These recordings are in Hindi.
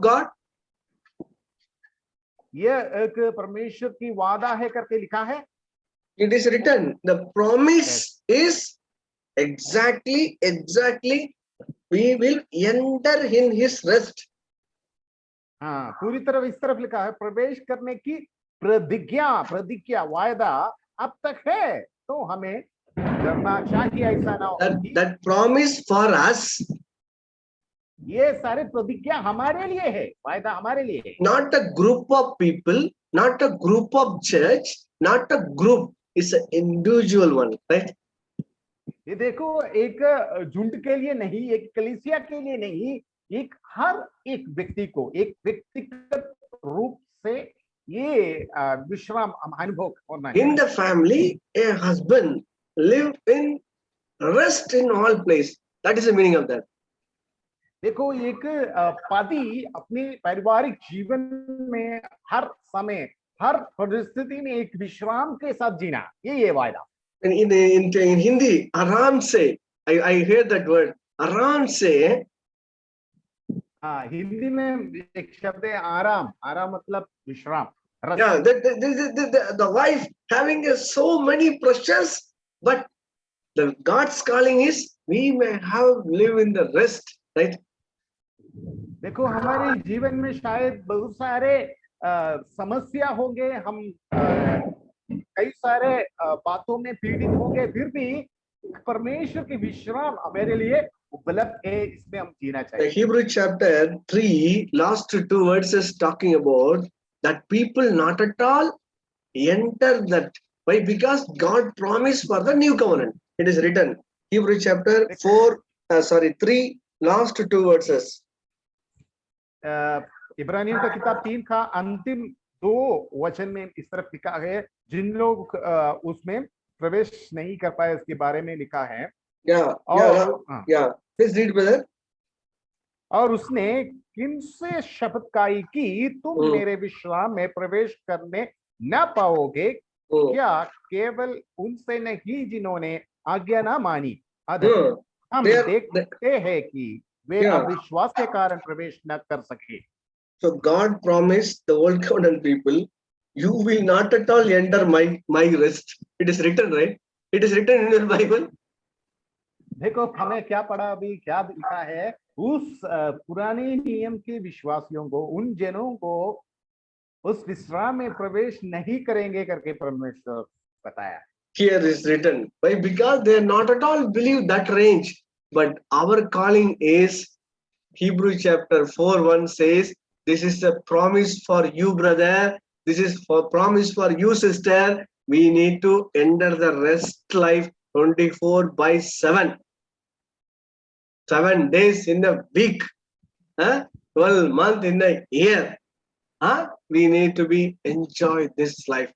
God? ये एक परमेश्वर की वादा है करके लिखा है. It is written. The promise is exactly we will enter in his rest. हाँ, पूरी तरह इस तरफ लिखा है, प्रवेश करने की प्रतिज्ञा वायदा अब तक है, तो हमें डरना चाहिए ऐसा ना हो. That promise for us, ये सारे प्रतिज्ञा हमारे लिए है, वायदा हमारे लिए है. not a group of people, not a group of church, not a group, it's an individual one, right? ये देखो, एक झुंड के लिए नहीं, एक कलीसिया के लिए नहीं, एक हर एक व्यक्ति को एक व्यक्तिगत रूप से ये विश्राम अनुभव होना है. In the family, a husband live in rest in all place. That is the meaning of that. देखो, एक पति अपने पारिवारिक जीवन में हर समय हर परिस्थिति में एक विश्राम के साथ जीना, ये वायदा. In Hindi, आराम से, I hear that word, आराम से. हाँ, हिंदी में एक शब्द है आराम. आराम मतलब विश्राम. Yeah, the wife having so many pressures, but the God's calling is we may have live in the rest, right? देखो, हमारे जीवन में शायद बहुत सारे समस्या होंगे, हम कई सारे बातों में पीड़ित होंगे, फिर भी परमेश्वर की विश्राम हमारे लिए उपलब्ध है, इसमें हम जीना चाहिए. The Hebrew chapter 3, last two verses talking about that people not at all enter that. Why? Because God promised for the new covenant. It is written. Hebrew chapter 3, last two verses. इब्रानियों का किताब 3 का अंतिम 2 वचन में इस तरफ लिखा है, जिन लोग उसमें प्रवेश नहीं कर पाए उसके बारे में लिखा है. Yeah. Please read, brother. और उसने किनसे शपथ खाई कि तुम मेरे विश्राम में प्रवेश करने न पाओगे, क्या केवल उनसे नहीं जिन्होंने आज्ञा ना मानी. हम देखते हैं कि वे अविश्वास के कारण प्रवेश न कर सके. So God promised the old covenant people, you will not at all enter my rest. It is written, right? It is written in your Bible. देखो, हमें क्या पढ़ा अभी, क्या लिखा है, उस पुराने नियम के विश्वासियों को, उन जनों को उस विश्राम में प्रवेश नहीं करेंगे करके परमेश्वर बताया. Here is written. Why? Because they not at all believe that range. But our calling is, Hebrew chapter 4:1 says, this is a promise for you, brother. This is for promise for you, sister. We need to enter the rest life 24/7. 7 days in a week, 12 months in a year. We need to be enjoy this life.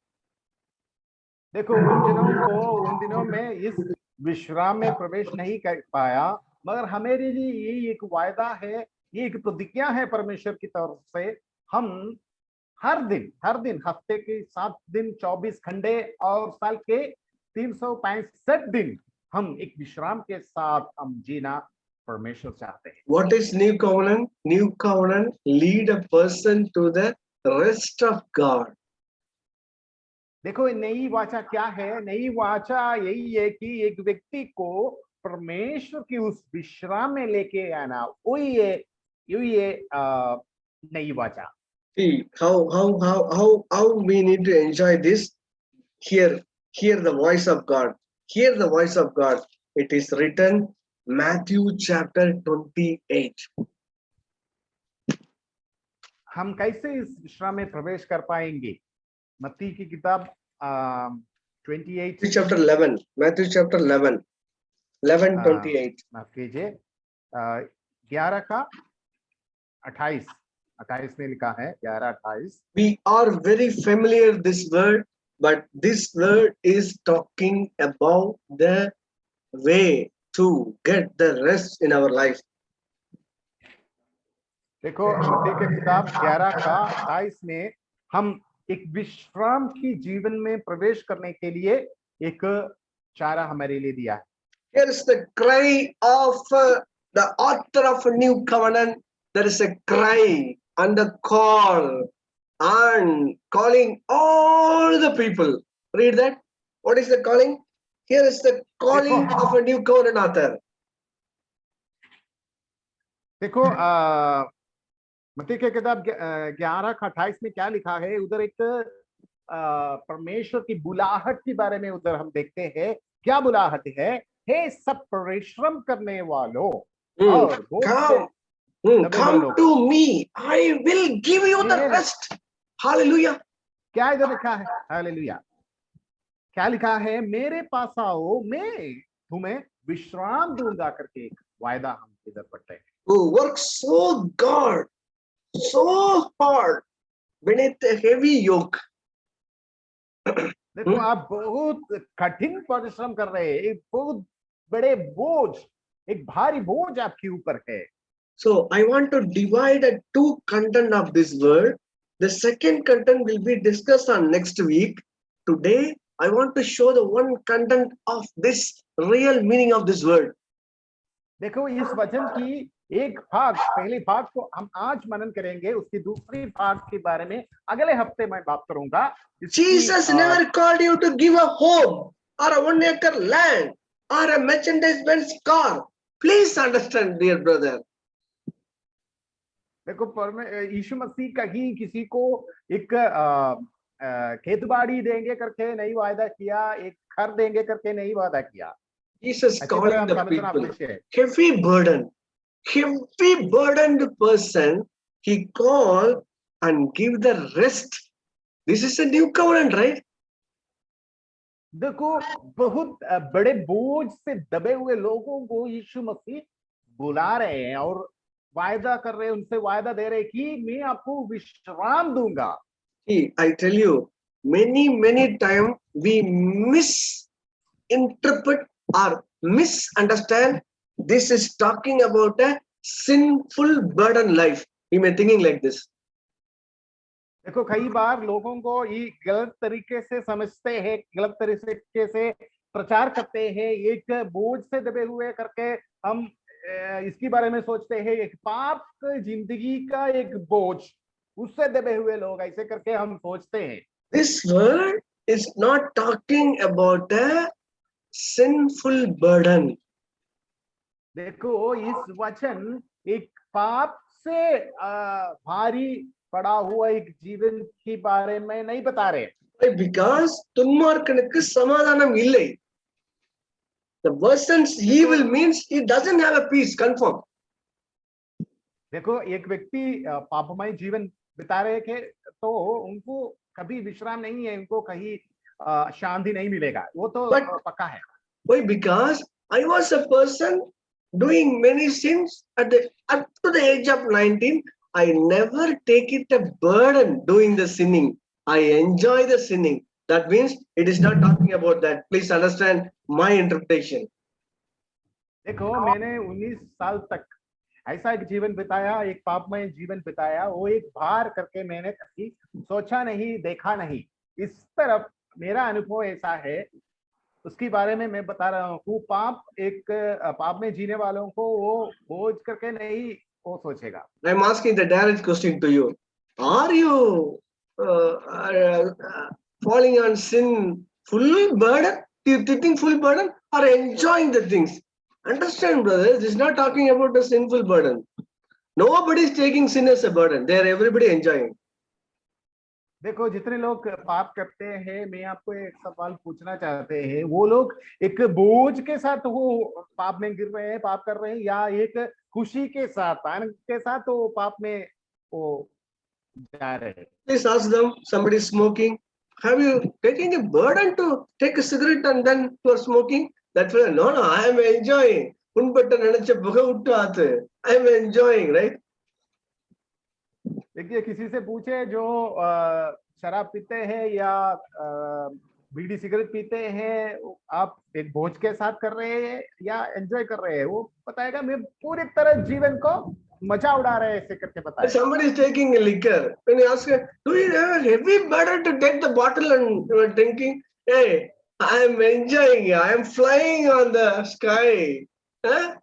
देखो, उन जनों को उन दिनों में इस विश्राम में प्रवेश नहीं कर पाया, मगर हमारे लिए ये एक वायदा है, ये एक प्रतिज्ञा है परमेश्वर की तरफ से. हम हर दिन हफ्ते के 7 दिन 24 घंटे और साल के 365 दिन हम एक विश्राम के साथ हम जीना परमेश्वर चाहते हैं. What is new covenant? New covenant lead a person to the rest of God. देखो, नई वाचा क्या है? नई वाचा यही है कि एक व्यक्ति को परमेश्वर की उस विश्राम में लेके आना, वही है नई वाचा. See how we need to enjoy this. Hear the voice of God. Hear the voice of God. It is written, Matthew chapter 28. हम कैसे इस विश्राम में प्रवेश कर पाएंगे? मत्ती की किताब 28 chapter 11. Matthew chapter 11:28. माफ कीजिए, 11 का 28 में लिखा है, 11:28. We are very familiar this word, but this word is talking about the way to get the rest in our life. देखो, मत्ती की किताब 11 का 28 में हम एक विश्राम की जीवन में प्रवेश करने के लिए एक चारा हमारे लिए दिया है. Here is the cry of the author of a new covenant. There is a cry and the call and calling all the people. Read that. What is the calling? Here is the calling of a new covenant author. देखो मत्ती के किताब 11:28 में क्या लिखा है, उधर एक परमेश्वर की बुलाहट के बारे में उधर हम देखते हैं। क्या बुलाहट है? हे सब परिश्रम करने वालों और बोझ से दबे हुए Come लोग, to me, I will give you the rest. Hallelujah. क्या इधर लिखा है? हालेलुया। क्या लिखा है? मेरे पास आओ, मैं तुम्हें विश्राम दूंगा करके एक वायदा हम इधर पढ़ते हैं। Who works so hard beneath a heavy yoke. देखो आप बहुत कठिन परिश्रम कर रहे हैं, एक बहुत बड़े बोझ, एक भारी बोझ आपके ऊपर है। So I want to divide the two content of this word. The second content will be discussed on next week. Today I want to show the one content of this real meaning of this word. देखो इस वचन की एक भाग, पहले भाग को हम आज मनन करेंगे, उसकी दूसरी भाग के बारे में अगले हफ्ते मैं बात करूंगा। Jesus never called you to give a home or a 1 acre land or a Mercedes-Benz car. Please understand, dear brother. देखो यीशु मसीह कहीं किसी को एक खेत बाड़ी देंगे करके नहीं वायदा किया, एक घर देंगे करके नहीं वादा किया। Jesus calling the people, heavy burdened person, he called and give the rest. This is a new covenant, right? देखो बहुत बड़े बोझ से दबे हुए लोगों को यीशु मसीह बुला रहे हैं और वायदा कर रहे हैं, उनसे वायदा दे रहे हैं कि मैं आपको विश्राम दूंगा। I tell you, many times we misinterpret or misunderstand. This is talking about a sinful burden life. We may thinking like this. देखो कई बार लोगों को ये गलत तरीके से समझते हैं, गलत तरीके से प्रचार करते हैं, एक बोझ से दबे हुए करके हम इसके बारे में सोचते हैं, एक पाप जिंदगी का एक बोझ, उससे दबे हुए लोग, ऐसे करके हम सोचते हैं। This word is not talking about a sinful burden. देखो इस वचन एक पाप से भारी पड़ा हुआ एक जीवन के बारे में नहीं बता रहे। Because துன்மார்க்கனுக்கு சமாதானம் இல்லை. The person's evil means he doesn't have a peace, confirm. देखो एक व्यक्ति पापमय जीवन बिता रहे थे तो उनको कभी विश्राम नहीं है, उनको कहीं शांति नहीं मिलेगा, वो तो पक्का है। Why? Because I was a person doing many sins up to the age of 19. I never take it a burden doing the sinning. I enjoy the sinning. That means it is not talking about that. Please understand my interpretation. देखो मैंने 19 साल तक ऐसा एक जीवन बिताया, एक पापमय जीवन बिताया, वो एक भार करके मैंने कभी सोचा नहीं, देखा नहीं। इस तरफ मेरा अनुभव ऐसा है, उसके बारे में मैं बता रहा हूँ। पाप में जीने वालों को वो बोझ करके नहीं वो सोचेगा। I am asking the direct question to you. Are you falling on sin full burden? Do you think full burden or enjoying the things? Understand, brothers, this is not talking about a sinful burden. Nobody is taking sin as a burden. They are everybody enjoying. देखो जितने लोग पाप करते हैं, मैं आपको एक सवाल पूछना चाहते हैं, वो लोग एक बोझ के साथ वो पाप में गिर रहे हैं, पाप कर रहे हैं, या एक खुशी के साथ, आनंद के साथ वो पाप में वो जा रहे हैं? Please ask them, somebody is smoking. Have you taken a burden to take a cigarette and then you are smoking? That fellow, no, I am enjoying. I am enjoying, right? देखिए किसी से पूछे जो शराब पीते हैं या बीड़ी सिगरेट पीते हैं, आप एक बोझ के साथ कर रहे हैं या एंजॉय कर रहे हैं, वो बताएगा मैं पूरी तरह जीवन को मजा उड़ा रहे हैं, ऐसे करके बताएगा। Somebody is taking a liquor. When you ask her, do you have a heavy burden to take the bottle and you are drinking? Hey, I am enjoying it. I am flying on the sky. Huh?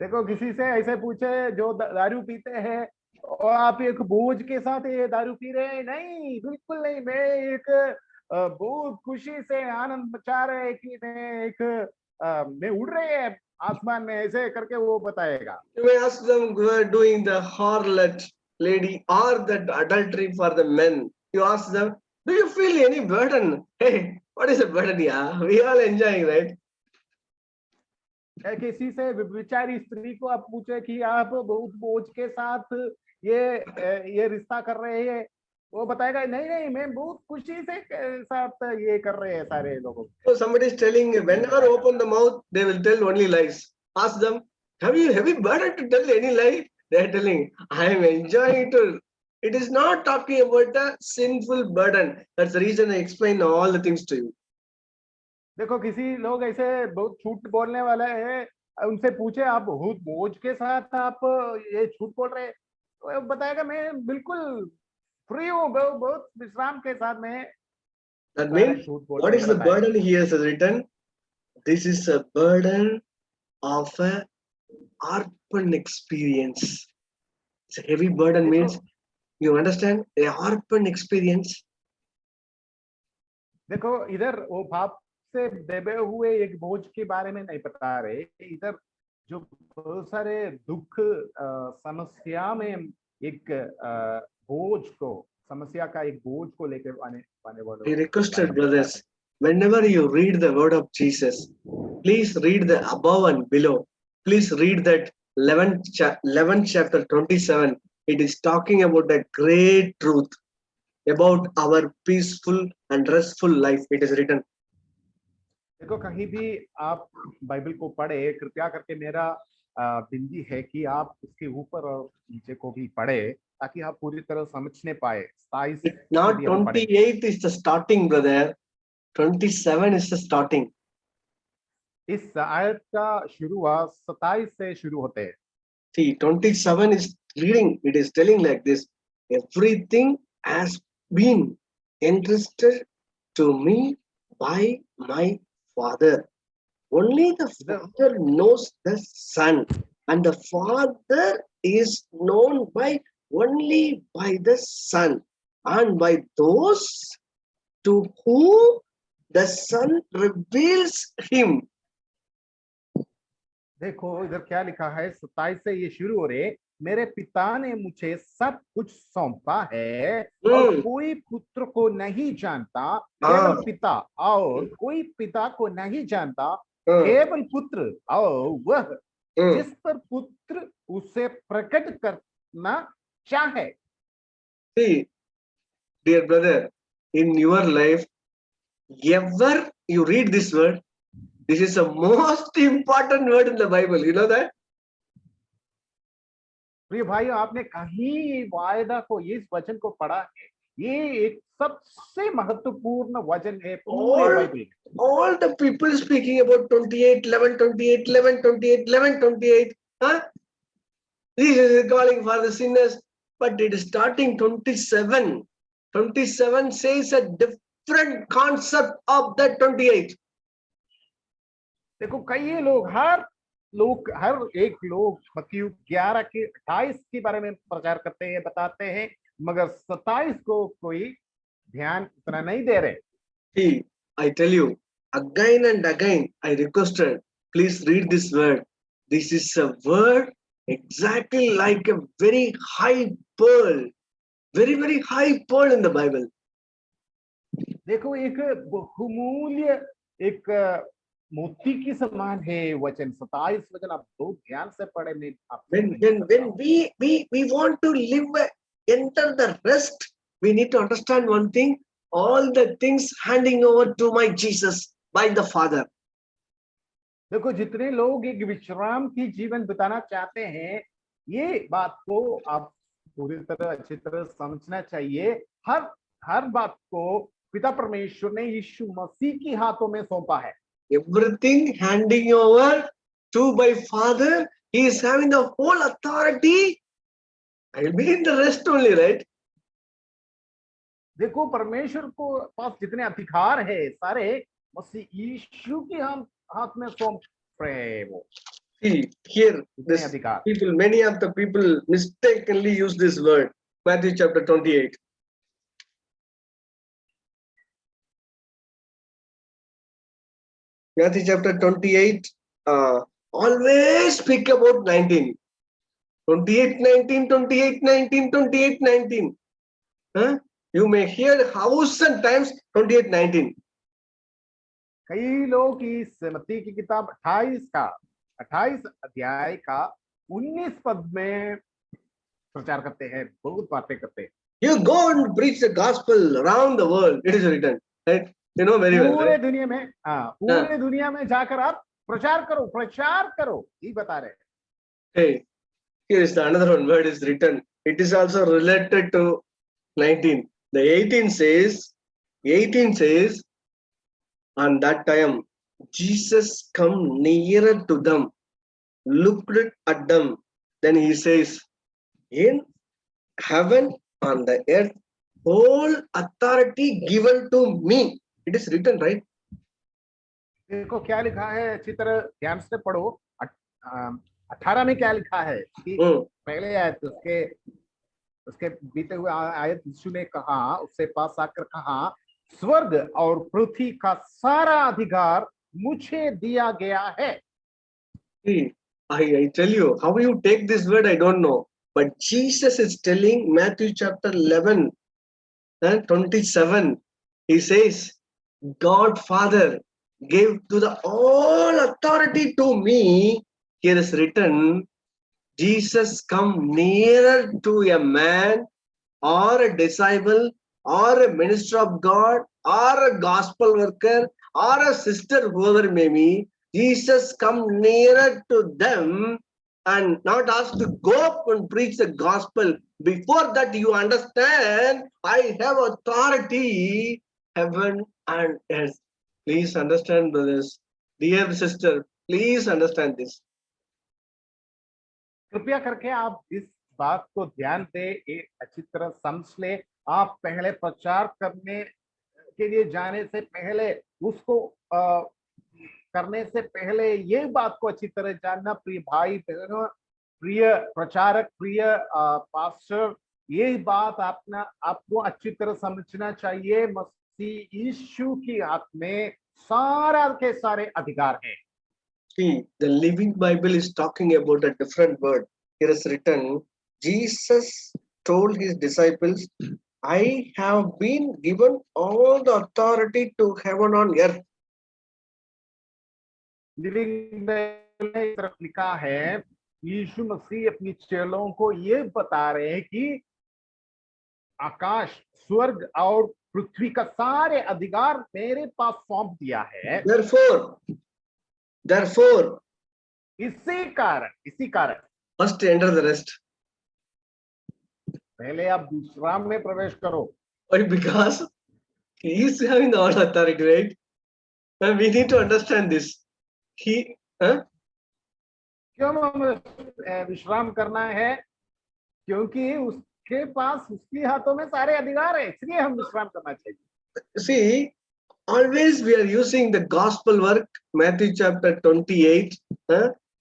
देखो किसी से ऐसे पूछे जो दारू पीते हैं और आप एक बोझ के साथ ये दारू पी रहे हैं? नहीं, बिल्कुल नहीं। मैं एक बहुत खुशी से आनंद मचा रहे हैं कि मैं उड़ रहे हैं आसमान में, ऐसे करके वो बताएगा। You may ask them who are doing the harlot lady or the adultery for the men. You ask them, do you feel any burden? Hey, what is a burden? Yeah, we all enjoying, right? किसी से व्यभिचारी स्त्री को आप पूछे कि आप बहुत बोझ के साथ ये रिश्ता कर रहे हैं, वो बताएगा नहीं नहीं, मैं बहुत खुशी से साथ ये कर रहे हैं सारे लोगों। So somebody is telling, whenever open the mouth, they will tell only lies. Ask them, have you heavy burden to tell any lie? They are telling, I am enjoying it. It is not talking about a sinful burden. That's the reason I explain all the things to you. देखो किसी लोग ऐसे बहुत झूठ बोलने वाले हैं, उनसे पूछे आप बहुत बोझ के साथ आप ये झूठ बोल रहे हैं, तो वो बताएगा मैं बिल्कुल फ्री हूँ, बहुत विश्राम के साथ में That सारे means, झूठ what बोलने is का the बताएगा। burden here is written? This is a burden of a orphan experience. It's a heavy burden देखो means, you understand? A orphan experience. देखो इधर वो बाप से दबे हुए एक बोझ के बारे में नहीं बता रहे, इधर जो बहुत सारे दुख समस्या में एक बोझ को, समस्या का एक बोझ को लेकर आने आने वालों I के बारे requested, में बता रहे। brothers, whenever you read the word of Jesus, please read the above and below. Please read that 11th chapter 27. It is talking about a great truth about our peaceful and restful life. It is written. देखो कहीं भी आप बाइबल को पढ़े, कृपया करके मेरा विनती है कि आप उसके ऊपर और नीचे को भी पढ़े, ताकि आप पूरी तरह समझने पाए। 27 It's को not भी हम पढ़ेंगे। 28 is the starting, brother. 27 is the starting. इस आयत का शुरुआत 27 से शुरू होते हैं। See, 27 is reading, it is telling like this: everything has been entrusted to me by my Father. Only the इधर Father knows the Son, and the Father is known by only by the Son, and by those to whom the Son reveals him. देखो इधर क्या लिखा है, 27 से ये शुरू हो रहे, मेरे पिता ने मुझे सब कुछ सौंपा है और Hmm. कोई पुत्र को नहीं जानता, Ah, केवल पिता, और कोई पिता को नहीं जानता, ah, केवल पुत्र और वह ah. जिस पर पुत्र उसे प्रकट करना चाहे। See, dear brother, in your life, ever you read this word, this is the most important word in the Bible. You know that? प्रिय भाई, आपने कहीं वायदा को, इस वचन को पढ़ा है? ये एक सबसे महत्वपूर्ण वचन है पूरे All, बाइबल में। all the people speaking about 28, 11, 28, 11, 28, 11, 28. Huh? Jesus is calling for the sinners, but it is starting 27. 27 says a different concept of that 28. देखो कई लोग, हर एक लोग मत्ती 11 के 28 के बारे में प्रचार करते हैं, बताते हैं, मगर 27 को कोई ध्यान इतना नहीं दे रहे। See, I tell you, again and again, I requested, please read this word. This is a word exactly like a very high pearl, very, very high pearl in the Bible. देखो एक बहुमूल्य, एक मोती की समान है वचन। 27 वचन आप बहुत ध्यान से पढ़े, मैं आपसे When we want to live, enter the rest, we need to understand one thing, all the things handing over to my Jesus by the Father. देखो जितने लोग एक विश्राम की जीवन बिताना चाहते हैं, ये बात को आप पूरी तरह अच्छी तरह समझना चाहिए। हर बात को पिता परमेश्वर ने यीशु मसीह की हाथों में सौंपा है। Everything handing over to by Father, He is having the whole authority. I will be in the rest only, right? देखो परमेश्वर को पास जितने अधिकार है सारे मसीह यीशु के हाथ में सौंप रहे हैं वो। See, here, इतने this अधिकार। people, many of the people mistakenly use this word. Matthew chapter 28. Matthew chapter 28, always speak about 19. 28, 19, 28, 19, 28, 19. Huh? You may hear 1,000 times 28, 19. कई लोग इस मत्ती की किताब 28 अध्याय का 19 पद में प्रचार करते हैं, बहुत बातें करते हैं। You go and preach the gospel around the world. It is written, right? You know very well, पूरे right? दुनिया में, पूरे दुनिया में जाकर आप प्रचार करो, ये बता रहे हैं। Hey, here is the another one word is written. It is also related to 19. The 18 says, on that time, Jesus come nearer to them, looked at them. Then he says, in heaven, on the earth, whole authority given to me. It is written, right? देखो क्या लिखा है, अच्छी तरह ध्यान से पढ़ो। 18 में क्या लिखा है कि पहले आयत उसके बीते हुए आयत यीशु ने कहा, उससे पास आकर कहा, स्वर्ग और पृथ्वी का सारा अधिकार मुझे दिया गया है। I tell you, how you take this word, I don't know. But Jesus is telling Matthew chapter 11 and 27. He says, God Father gave to the all authority to me. Here is written, Jesus come nearer to a man or a disciple or a minister of God or a gospel worker or a sister, whoever may be. Jesus come nearer to them and not asked to go up and preach the gospel. Before that, you understand, I have authority, heaven and earth. Please understand, brothers. Dear sister, please understand this. कृपया करके आप इस बात को ध्यान दे, एक अच्छी तरह समझ ले। आप पहले प्रचार करने के लिए जाने से पहले, उसको करने से पहले ये बात को अच्छी तरह जानना, प्रिय भाई बहनों, प्रिय प्रचारक, प्रिय पास्टर, ये बात आपको अच्छी तरह समझना चाहिए। मसीह यीशु के हाथ में सारा के सारे अधिकार हैं। See, the Living Bible is talking about a different word. Here is written, Jesus told his disciples, I have been given all the authority to heaven on earth. Living Bible में इस तरफ लिखा है, यीशु मसीह अपने चेलों को ये बता रहे हैं कि आकाश, स्वर्ग और पृथ्वी का सारे अधिकार मेरे पास सौंप दिया है। Therefore, इसी कारण first enter the rest. पहले आप विश्राम में प्रवेश करो। Why? Because he is having all authority, right? And we need to understand this. क्यों हमें विश्राम करना है? क्योंकि उसके पास, उसके हाथों में सारे अधिकार है, इसलिए हम विश्राम करना चाहिए। See, always we are using the gospel work, Matthew chapter 28.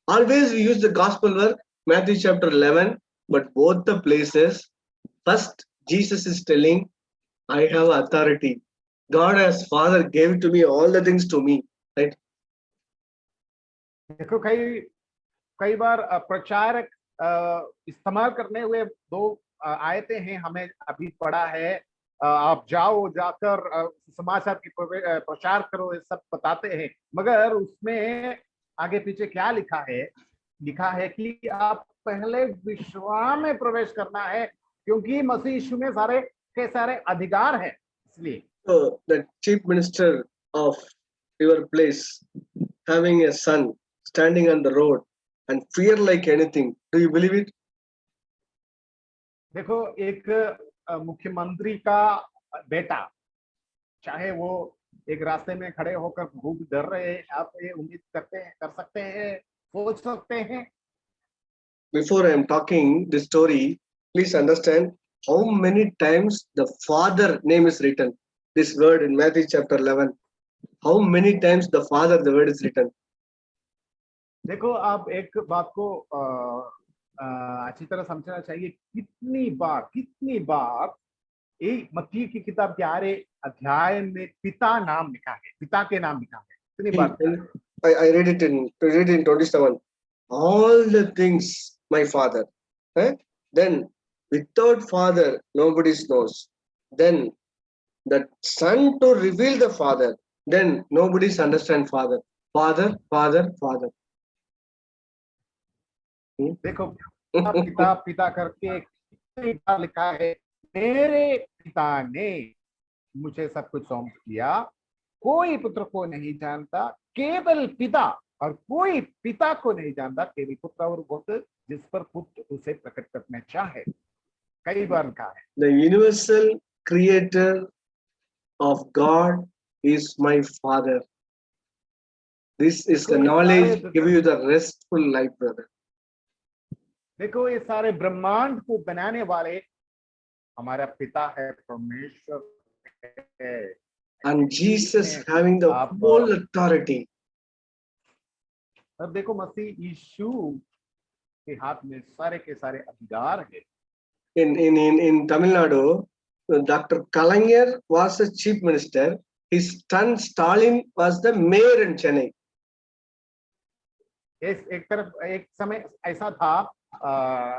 Always we use the gospel work, Matthew chapter 11. But both the places, first Jesus is telling, I have authority. God as Father gave to me all the things to me, right? देखो कई बार प्रचारक इस्तेमाल करने हुए दो आयतें हैं, हमें अभी पढ़ा है, आप जाकर समाचार की प्रचार करो, ये सब बताते हैं। मगर उसमें आगे पीछे क्या लिखा है कि आप पहले विश्राम में प्रवेश करना है, क्योंकि मसीह यीशु में सारे के सारे अधिकार हैं। इसलिए So the chief minister of your place having a son standing on the road and fear like anything, do you believe it? देखो, एक मुख्यमंत्री का बेटा, चाहे वो एक रास्ते में खड़े होकर बहुत डर रहे हैं, आप ये उम्मीद कर सकते हैं, सोच सकते हैं। Before I am talking this story, please understand how many times the Father name is written. This word in Matthew chapter 11. How many times the Father, the word is written? देखो, आप एक बात को अच्छी तरह समझना चाहिए। कितनी बार ये मत्ती की किताब 11 अध्याय में पिता नाम लिखा है, पिता के नाम लिखा है, कितनी बार लिखा है? And I read it in 27. All the things my father. Eh? Then without father, nobody knows. Then the son to reveal the father. Then nobody's understand father. Father, father, father. Hmm? देखो, पिता पिता करके कितनी बार लिखा है, मेरे पिता ने मुझे सब कुछ सौंप दिया, कोई पुत्र को नहीं जानता, केवल पिता, और कोई पिता को नहीं जानता, केवल पुत्र और पुत्र जिस पर पुत्र उसे प्रकट करना चाहे। कई बार कहा है। The universal creator of God is my father. This is the knowledge give you the restful life, brother. देखो, ये सारे ब्रह्मांड को बनाने वाले हमारा पिता है, परमेश्वर है। And Jesus having the whole authority. अब देखो, मसीह यीशु के हाथ में सारे के सारे अधिकार है। In Tamil Nadu, Dr. Kalaignar was a chief minister. His son Stalin was the mayor in Chennai. एक तरफ एक समय ऐसा था,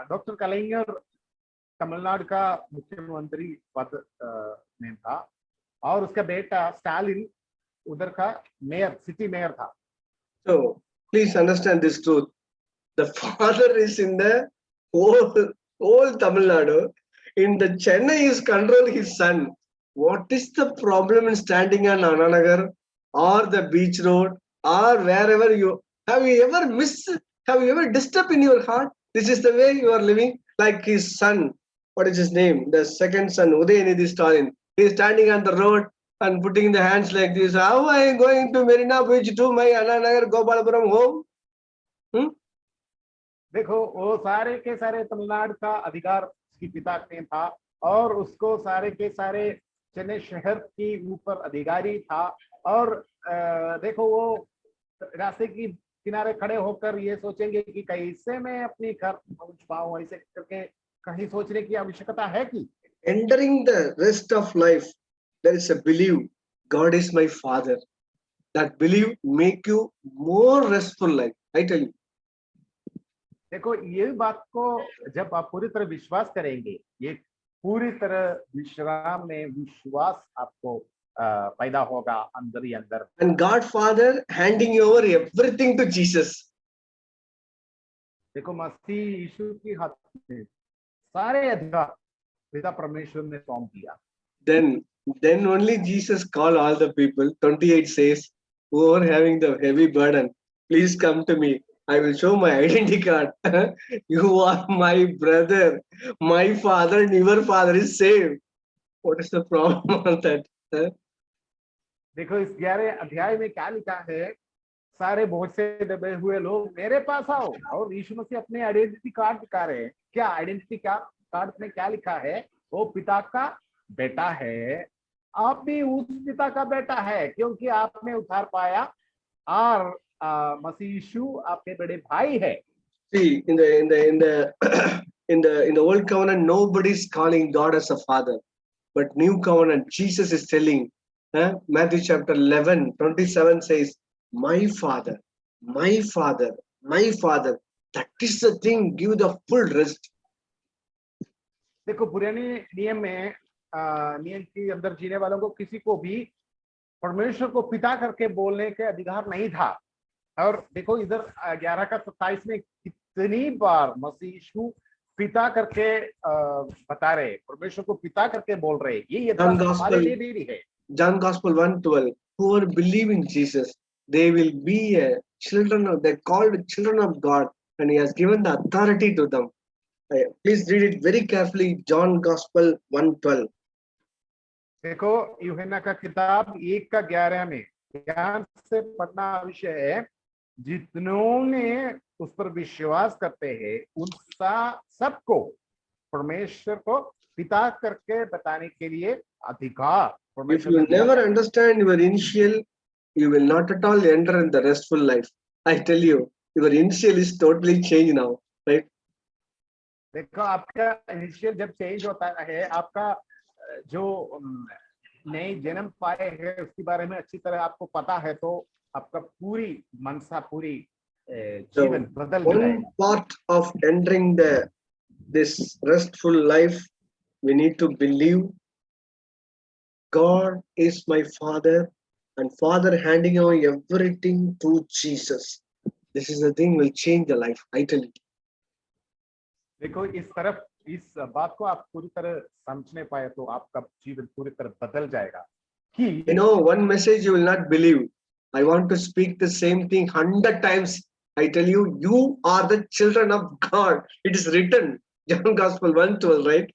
डॉक्टर कलाइंगर तमिलनाडु का मुख्यमंत्री पद में था, और उसका बेटा स्टालिन उधर का मेयर, सिटी मेयर था। So please understand this truth. The father is in the whole Tamil Nadu. In the Chennai is control his son. What is the problem in standing on Ananagar or the beach road or wherever you have you ever missed? Have you ever disturbed in your heart? This is the way you are living, like his son. What is his name? The second son, Udayanidhi Stalin. He is standing on the road and putting the hands like this. How am I going to Marina Beach to my Ananagar Gopalapuram home? देखो, वो सारे के सारे तमिलनाडु का अधिकार उसके पिता ने था, और उसको सारे के सारे चेन्नई शहर के ऊपर अधिकारी था। और देखो, वो रास्ते की किनारे खड़े होकर ये सोचेंगे कि कैसे मैं अपनी घर पहुंच पाऊं, ऐसे करके कहीं सोचने की आवश्यकता है कि entering the rest of life, there is a belief God is my father. That belief make you more restful life. I tell you. देखो, ये बात को जब आप पूरी तरह विश्वास करेंगे, ये पूरी तरह विश्राम में विश्वास आपको पैदा होगा अंदर ही अंदर। And God Father handing over everything to Jesus. देखो, मसीह यीशु के हाथ में सारे अधिकार पिता परमेश्वर ने सौंप दिया। Then only Jesus called all the people. 28 says, who are having the heavy burden, please come to me. I will show my identity card. You are my brother. My father and your father is saved. What is the problem on that? देखो, इस 11 अध्याय में क्या लिखा है, सारे बोझ से दबे हुए लोग मेरे पास आओ। और यीशु मसीह अपने आइडेंटिटी कार्ड दिखा रहे हैं। क्या आइडेंटिटी कार्ड में क्या लिखा है? वो पिता का बेटा है, आप भी उस पिता का बेटा है, क्योंकि आपने उद्धार पाया, और मसीह यीशु आपके बड़े भाई है। See, in the old covenant, nobody is calling God as a father, but new covenant, Jesus is telling. Matthew chapter 11, 27 says, "My father, my father, my father." That is the thing. Give the full rest. देखो, पुराने नियम में नियम के अंदर जीने वालों को किसी को भी परमेश्वर को पिता करके बोलने के अधिकार नहीं था। और देखो, इधर 11 का 27 में कितनी बार मसीह यीशु पिता करके बता रहे, परमेश्वर को पिता करके बोल रहे। ये हमारे लिए भी है। John Gospel 1:12. Whoever believe in Jesus, they will be children of. They're called children of God, and He has given the authority to them. Please read it very carefully. John Gospel 1:12. देखो, यूहन्ना का किताब 1:11 में ध्यान से पढ़ना विषय है। जितनों ने उस पर विश्वास करते हैं, उन सबको परमेश्वर को पिता करके बताने के लिए अधिकार If you never understand your initial, you will not at all enter in the restful life. I tell you, your initial is totally changed now, right? देखो आपका इनिशियल जब चेंज होता है, आपका जो नए जन्म पाए हैं उसके बारे में अच्छी तरह आपको पता है, तो आपका पूरी मनसा पूरी जीवन So बदल one जाएगा। part of entering this restful life, we need to believe God is my Father, and Father handing over everything to Jesus. This is the thing will change the life. I tell you. देखो इस बात को आप पूरी तरह समझने पाए तो आपका जीवन पूरी तरह बदल जाएगा कि You know, one message you will not believe. I want to speak the same thing 100 times. I tell you, you are the children of God. It is written. John Gospel 1:12, right?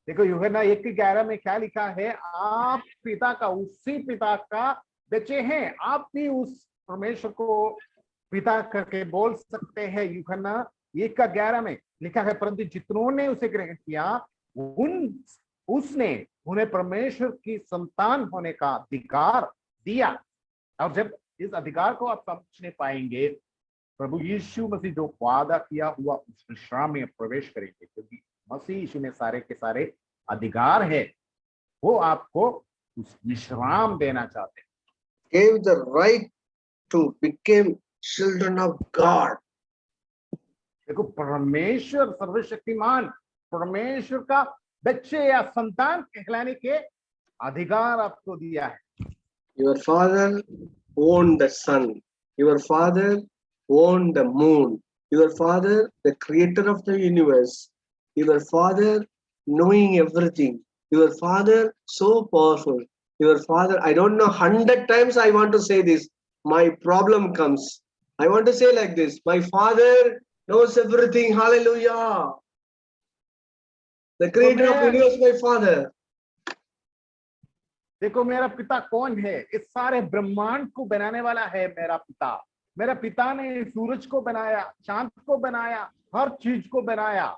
देखो यूहन्ना 1:11 में क्या लिखा है, आप पिता का, उसी पिता का बच्चे हैं। आप भी उस परमेश्वर को पिता करके बोल सकते हैं। यूहन्ना 1:11 में लिखा है, परंतु जितनों ने उसे ग्रहण किया उसने उन्हें परमेश्वर की संतान होने का अधिकार दिया। और जब इस अधिकार को आप समझने पाएंगे, प्रभु यीशु मसीह जो वादा किया हुआ उस विश्राम में प्रवेश करेंगे, क्योंकि मसीह यीशु में सारे के सारे अधिकार है। वो आपको उस विश्राम देना चाहते हैं। Gave the right to become children of God. देखो परमेश्वर सर्वशक्तिमान परमेश्वर का बच्चे या संतान कहलाने के अधिकार आपको दिया है। Your father owned the sun. Your father owned the moon. Your father, the creator of the universe. Your father knowing everything. Your father so powerful. Your father, I don't know, 100 times I want to say this. My problem comes. I want to say like this. My father knows everything. Hallelujah. The creator of the universe, my father. देखो मेरा पिता कौन है? इस सारे ब्रह्मांड को बनाने वाला है मेरा पिता। मेरा पिता ने सूरज को बनाया, चांद को बनाया, हर चीज को बनाया।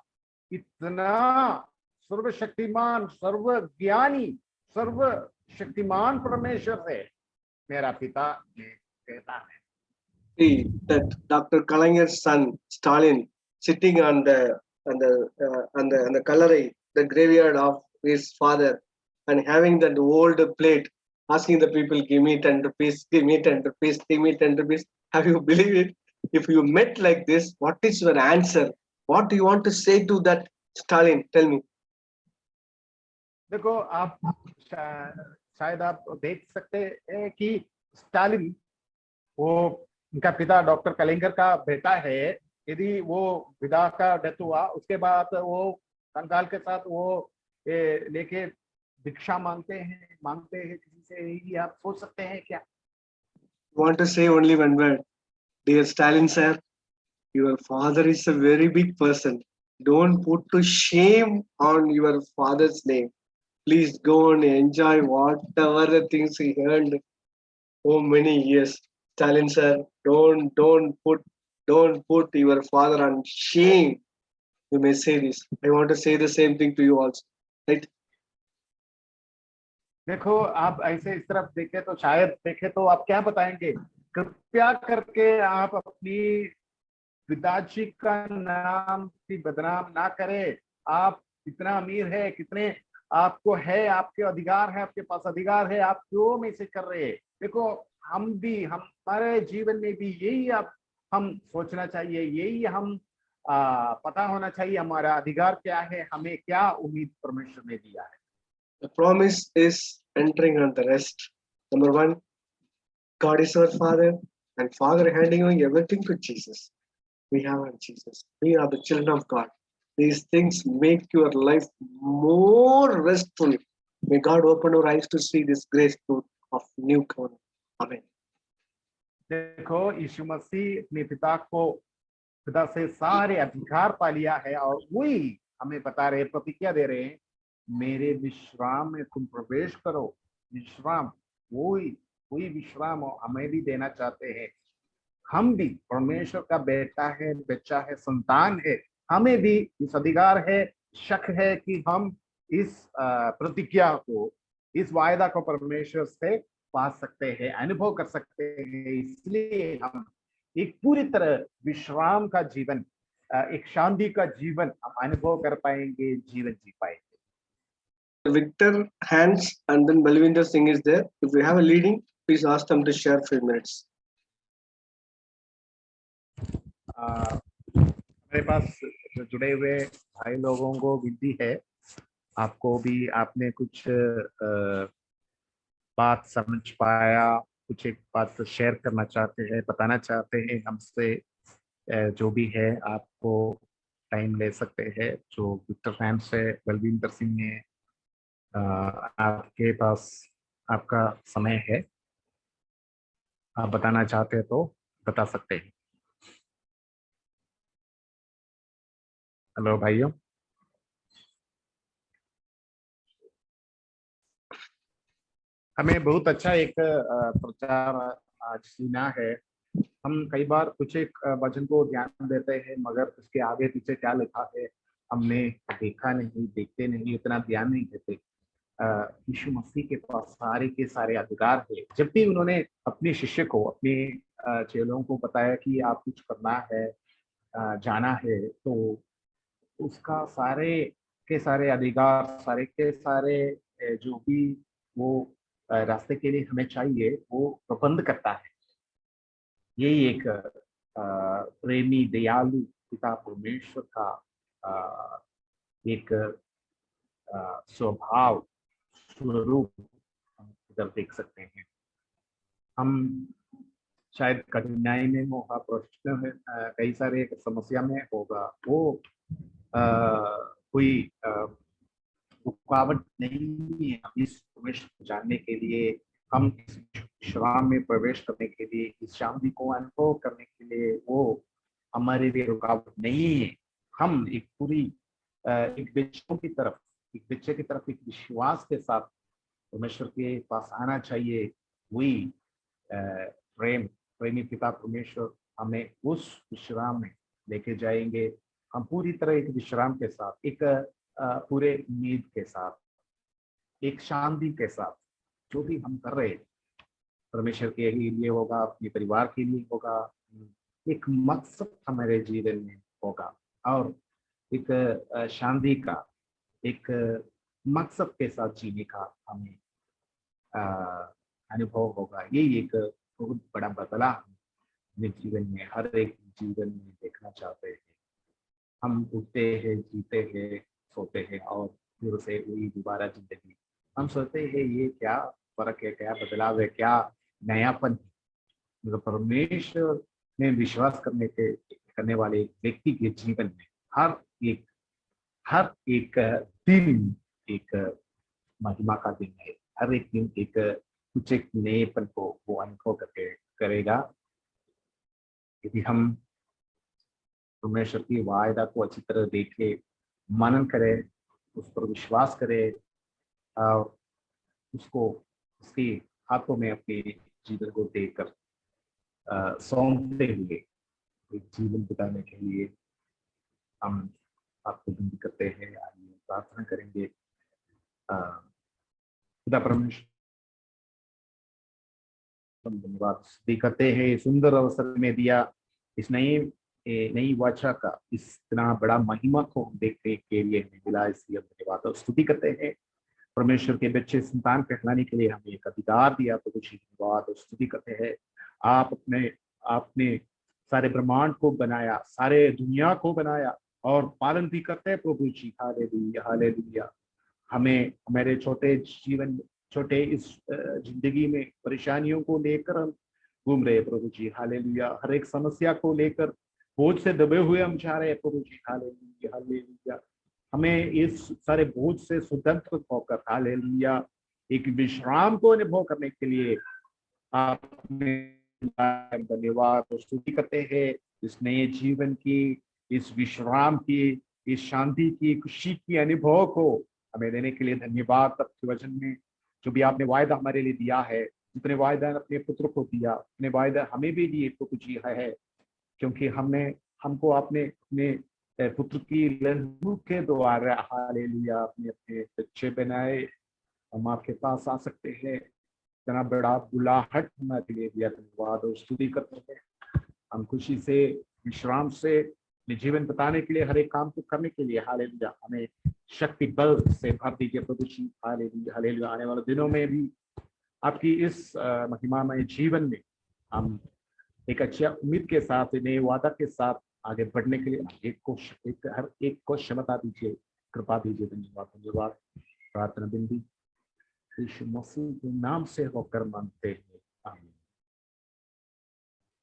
इतना सर्वशक्तिमान, सर्वज्ञानी, सर्वशक्तिमान परमेश्वर है मेरा पिता ने कहता है। See that Dr. Kalanger's son Stalin sitting on the gallery, the graveyard of his father, and having that old plate, asking the people, "Give me 10 rupees, give me 10 rupees, give me 10 rupees." Have you believed it? If you met like this, what is your answer? What do you want to say to that Stalin? Tell me. देखो आप शायद आप देख सकते हैं कि स्टालिन, वो उनका पिता डॉक्टर कलिंगर का बेटा है। यदि वो पिता का डेथ हुआ, उसके बाद वो कंकाल के साथ वो लेके भिक्षा मांगते हैं किसी से, यही आप सोच सकते हैं क्या? Want to say only one word, dear Stalin sir. Your father is a very big person. Don't put to shame on your father's name. Please go and enjoy whatever the things he earned so many years. Stalin sir, don't put your father on shame. You may say this. I want to say the same thing to you also. Right? देखो आप ऐसे इस तरफ देखें तो शायद देखें तो आप क्या बताएंगे? कृपया करके आप अपनी पिताजी का नाम की बदनाम ना करें। आप कितना अमीर है, कितने आपको है, आपके अधिकार है, आपके पास अधिकार है, आप क्यों में से कर रहे हैं? देखो हम भी, हमारे जीवन में भी यही आप हम सोचना चाहिए, यही हम पता होना चाहिए हमारा अधिकार क्या है, हमें क्या उम्मीद परमेश्वर ने दिया है। The promise is entering on the rest. Number one, God is our Father, and Father handing over everything to Jesus. We have on Jesus. We are the children of God. These things make your life more restful. May God open our eyes to see this grace truth of new covenant. Amen. देखो यीशु मसीह अपने पिता से सारे अधिकार पा लिया है, और वही हमें बता रहे, प्रतिज्ञा दे रहे हैं, मेरे विश्राम में तुम प्रवेश करो। विश्राम, वही विश्राम हमें भी देना चाहते हैं। हम भी परमेश्वर का बेटा है, बच्चा है, संतान है। हमें भी इस अधिकार है, शक है कि हम इस प्रतिज्ञा को, इस वायदा को परमेश्वर से पा सकते हैं, अनुभव कर सकते हैं। इसलिए हम एक पूरी तरह विश्राम का जीवन, एक शांति का जीवन हम अनुभव कर पाएंगे, जीवन जी पाएंगे। Victor Hans and then Balwinder Singh is there. If we have a leading, please ask them to share few minutes. हमारे पास जो जुड़े हुए भाई लोगों को विनती है, आपको भी आपने कुछ बात समझ पाया, कुछ एक बात शेयर करना चाहते हैं, बताना चाहते हैं हमसे, जो भी है आपको टाइम ले सकते हैं। जो विक्टर फैन से बलविंदर सिंह ने, आपके पास आपका समय है, आप बताना चाहते हैं तो बता सकते हैं। हेलो भाइयों, हमें बहुत अच्छा एक प्रचार आज सुना है। हम कई बार कुछ एक वचन को ध्यान देते हैं, मगर उसके आगे पीछे क्या लिखा है हमने देखा नहीं, देखते नहीं, इतना ध्यान नहीं देते। यीशु मसीह के पास सारे के सारे अधिकार है। जब भी उन्होंने अपने शिष्य को, अपने चेलों को बताया कि आप कुछ करना है, जाना है, तो उसका सारे के सारे अधिकार, सारे के सारे जो भी वो रास्ते के लिए हमें चाहिए, वो प्रबंध करता है। यही एक प्रेमी दयालु पिता परमेश्वर का एक स्वभाव, स्वरूप हम इधर देख सकते हैं। हम शायद कठिनाई में होगा, प्रश्न में कई सारे समस्या में होगा, वो कोई रुकावट नहीं है हम इस प्रवेश जानने के लिए, हम इस विश्राम में प्रवेश करने के लिए, इस शांति को अनुभव करने के लिए, वो हमारे लिए रुकावट नहीं है। हम एक पूरी एक बच्चों की तरफ, एक बच्चे की तरफ एक विश्वास के साथ परमेश्वर के पास आना चाहिए। वही प्रेमी पिता परमेश्वर हमें उस विश्राम में लेके जाएंगे। हम पूरी तरह एक विश्राम के साथ, एक पूरे उम्मीद के साथ, एक शांति के साथ, जो भी हम कर रहे हैं परमेश्वर के लिए होगा, अपने परिवार के लिए होगा, एक मकसद हमारे जीवन में होगा, और एक शांति का एक मकसद के साथ जीने का हमें अनुभव होगा। ये एक बहुत बड़ा बदलाव अपने जीवन में, हर एक जीवन में देखना चाहते हैं। हम उठते हैं, जीते हैं, सोते हैं, और फिर से वही दोबारा जिंदगी। हम सोचते हैं ये क्या फर्क है, क्या बदलाव है, क्या नयापन है। मतलब परमेश्वर में विश्वास करने वाले व्यक्ति के जीवन में हर एक दिन एक महिमा का दिन है। हर एक दिन एक कुछ एक नएपन को वो अनुभव करके करेगा। यदि हम परमेश्वर की वायदा को अच्छी तरह देखे, मनन करें, उस पर विश्वास करें, और उसको उसके हाथों में अपने जीवन को देकर सौंपते हुए एक जीवन बिताने के लिए हम आपको विनती करते हैं। आइए प्रार्थना करेंगे। खुदा परमेश्वर, धन्यवाद स्तुति करते हैं, सुंदर अवसर में दिया इस नई वाचा का इस इतना बड़ा महिमा को देखने के लिए हमें मिला, इसलिए धन्यवाद और स्तुति करते हैं। परमेश्वर के बच्चे संतान कहलाने के लिए हमें एक अधिकार दिया, तो कुछ धन्यवाद और स्तुति करते हैं। आपने सारे ब्रह्मांड को बनाया, सारे दुनिया को बनाया, और पालन भी करते हैं प्रभु जी। Hallelujah, hallelujah. हमें हमारे छोटे इस जिंदगी में परेशानियों को लेकर हम घूम रहे हैं प्रभु जी। हालेलुया। हर एक समस्या को लेकर बोझ से दबे हुए हम जा रहे हैं प्रभु जी। Hallelujah, hallelujah. हमें इस सारे बोझ से स्वतंत्र होकर, हालेलुया, एक विश्राम को अनुभव करने के लिए आपने धन्यवाद और स्तुति करते हैं। इस नए जीवन की, इस विश्राम की, इस शांति की, खुशी की अनुभव को हमें देने के लिए धन्यवाद। आपके वचन में जो भी आपने वायदा हमारे लिए दिया है, जितने वायदा अपने पुत्र को दिया, अपने वायदा हमें भी दिए प्रभु जी है, क्योंकि हमको आपने अपने पुत्र की लहू के द्वारा, हालेलुया, अपने बच्चे बनाए। हम आपके पास आ सकते हैं। इतना बड़ा बुलाहट हमारे लिए दिया, धन्यवाद और स्तुति करते हैं। हम खुशी से, विश्राम से अपने जीवन बिताने के लिए, हर एक काम को करने के लिए हालेलुया हमें शक्ति बल से भर दीजिए प्रभु जी। Hallelujah hallelujah. आने वाले दिनों में भी आपकी इस महिमामय जीवन में हम एक अच्छी उम्मीद के साथ, नए वादा के साथ आगे बढ़ने के लिए हर एक को क्षमता दीजिए, कृपा दीजिए। धन्यवाद धन्यवाद। प्रार्थना बिंदी यीशु मसीह के नाम से होकर मांगते हैं, आमीन।